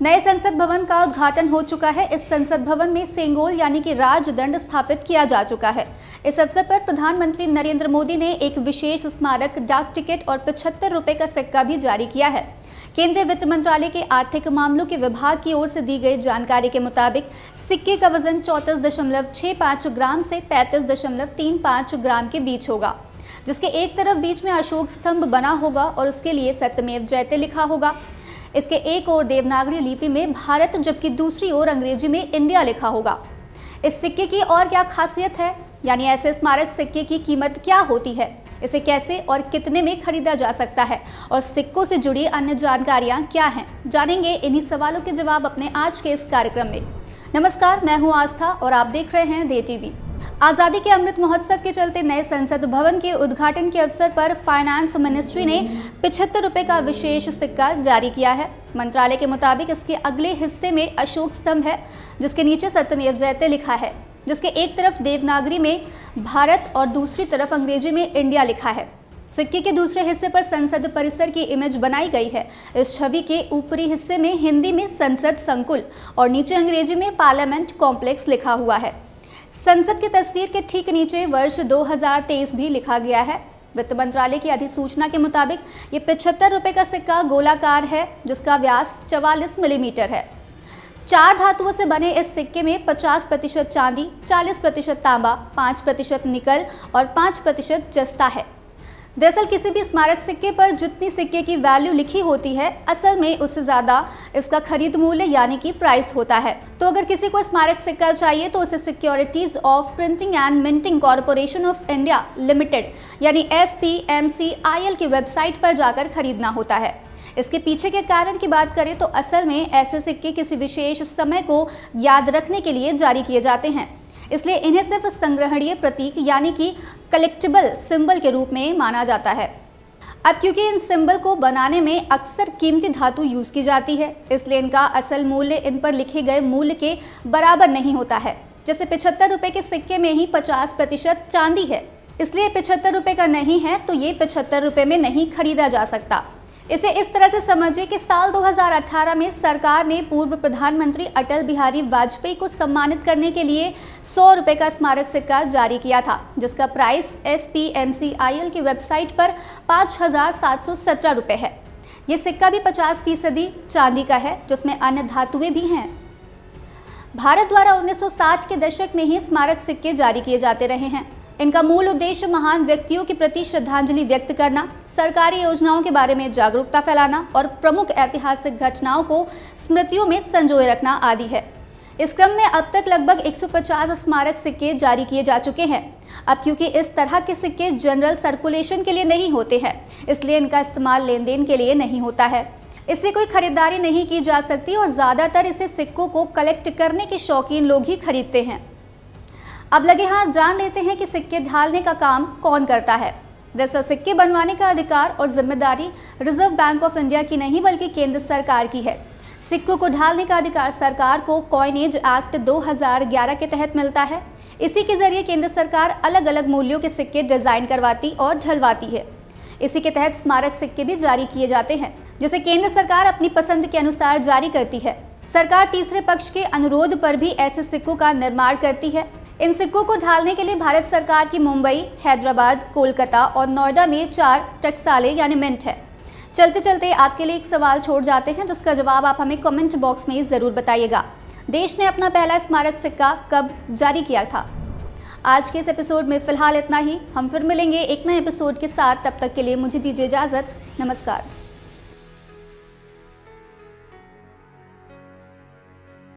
नए संसद भवन का उद्घाटन हो चुका है। इस संसद भवन में सेंगोल यानी कि राजदंड स्थापित किया जा चुका है। इस अवसर पर प्रधानमंत्री नरेंद्र मोदी ने एक विशेष स्मारक डाक टिकट और 75 रुपए का सिक्का भी जारी किया है। केंद्रीय वित्त मंत्रालय के आर्थिक मामलों के विभाग की ओर से दी गई जानकारी के मुताबिक सिक्के का वजन 34.65 ग्राम से 35.35 ग्राम के बीच होगा, जिसके एक तरफ बीच में अशोक स्तंभ बना होगा और उसके लिए सत्यमेव जयते लिखा होगा। इसके एक ओर देवनागरी लिपि में भारत जबकि दूसरी ओर अंग्रेजी में इंडिया लिखा होगा। इस सिक्के की और क्या खासियत है, यानी ऐसे स्मारक सिक्के की कीमत क्या होती है, इसे कैसे और कितने में खरीदा जा सकता है और सिक्कों से जुड़ी अन्य जानकारियां क्या हैं, जानेंगे इन्हीं सवालों के जवाब अपने आज के इस कार्यक्रम में। नमस्कार, मैं हूं आस्था और आप देख रहे हैं डे टीवी। आज़ादी के अमृत महोत्सव के चलते नए संसद भवन के उद्घाटन के अवसर पर फाइनेंस मिनिस्ट्री ने 75 रुपए का विशेष सिक्का जारी किया है। मंत्रालय के मुताबिक इसके अगले हिस्से में अशोक स्तंभ है, जिसके नीचे सत्यमेव जयते लिखा है, जिसके एक तरफ देवनागरी में भारत और दूसरी तरफ अंग्रेजी में इंडिया लिखा है। सिक्के के दूसरे हिस्से पर संसद परिसर की इमेज बनाई गई है। इस छवि के ऊपरी हिस्से में हिंदी में संसद संकुल और नीचे अंग्रेजी में पार्लियामेंट कॉम्प्लेक्स लिखा हुआ है। संसद की तस्वीर के ठीक नीचे वर्ष 2023 भी लिखा गया है। वित्त मंत्रालय की अधिसूचना के मुताबिक ये 75 रुपए का सिक्का गोलाकार है, जिसका व्यास 44 मिलीमीटर है। 4 धातुओं से बने इस सिक्के में 50% चांदी, 40% तांबा, 5% निकल और 5% जस्ता है। दरअसल किसी भी स्मारक सिक्के पर जितनी सिक्के की वैल्यू लिखी होती है, असल में उससे ज़्यादा इसका खरीद मूल्य यानी कि प्राइस होता है। तो अगर किसी को स्मारक सिक्का चाहिए तो उसे securities of printing and minting corporation of India limited यानी SPMCIL की वेबसाइट पर जाकर खरीदना होता है। इसके पीछे के कारण की बात करें तो असल में ऐसे सिक्के किसी विशेष समय को याद रखने के लिए जारी किए जाते हैं, इसलिए इन्हें सिर्फ संग्रहणीय प्रतीक यानी कि कलेक्टिबल सिंबल के रूप में माना जाता है। अब क्योंकि इन सिंबल को बनाने में अक्सर कीमती धातु यूज की जाती है, इसलिए इनका असल मूल्य इन पर लिखे गए मूल्य के बराबर नहीं होता है। जैसे 75 रुपए के सिक्के में ही 50% चांदी है, इसलिए 75 रुपए का नहीं है तो ये 75 रुपए में नहीं खरीदा जा सकता। इसे इस तरह से समझिए कि साल 2018 में सरकार ने पूर्व प्रधानमंत्री अटल बिहारी वाजपेयी को सम्मानित करने के लिए 100 रुपए का स्मारक सिक्का जारी किया था, जिसका प्राइस SPMCIL की वेबसाइट पर 5,717 रुपए है। ये सिक्का भी 50% चांदी का है, जिसमें अन्य धातुएं भी हैं। भारत द्वारा 1960 के दशक में ही स्मारक सिक्के जारी किए जाते रहे हैं। इनका मूल उद्देश्य महान व्यक्तियों के प्रति श्रद्धांजलि व्यक्त करना, सरकारी योजनाओं के बारे में जागरूकता फैलाना और प्रमुख ऐतिहासिक घटनाओं को स्मृतियों में संजोए रखना आदि है। इस क्रम में अब तक लगभग 150 स्मारक सिक्के जारी किए जा चुके हैं। अब क्योंकि इस तरह के सिक्के जनरल सर्कुलेशन के लिए नहीं होते हैं, इसलिए इनका इस्तेमाल लेन देन के लिए नहीं होता है। इससे कोई खरीदारी नहीं की जा सकती और ज़्यादातर इसे सिक्कों को कलेक्ट करने के शौकीन लोग ही खरीदते हैं। अब लगे हाथ जान लेते हैं कि सिक्के ढालने का काम कौन करता है। दरअसल सिक्के बनवाने का अधिकार और जिम्मेदारी रिजर्व बैंक ऑफ इंडिया की नहीं बल्कि केंद्र सरकार की है। सिक्कों को ढालने का अधिकार सरकार को कॉइनेज एक्ट 2011 के तहत मिलता है। इसी के जरिए केंद्र सरकार अलग अलग मूल्यों के सिक्के डिजाइन करवाती और ढलवाती है। इसी के तहत स्मारक सिक्के भी जारी किए जाते हैं, जिसे केंद्र सरकार अपनी पसंद के अनुसार जारी करती है। सरकार तीसरे पक्ष के अनुरोध पर भी ऐसे सिक्कों का निर्माण करती है। इन सिक्कों को ढालने के लिए भारत सरकार की मुंबई, हैदराबाद, कोलकाता और नोएडा में 4 टकसालें यानी मिंट है। चलते चलते आपके लिए एक सवाल छोड़ जाते हैं, जिसका जवाब आप हमें कमेंट बॉक्स में ज़रूर बताइएगा। देश ने अपना पहला स्मारक सिक्का कब जारी किया था? आज के इस एपिसोड में फिलहाल इतना ही। हम फिर मिलेंगे एक नए एपिसोड के साथ। तब तक के लिए मुझे दीजिए इजाज़त। नमस्कार।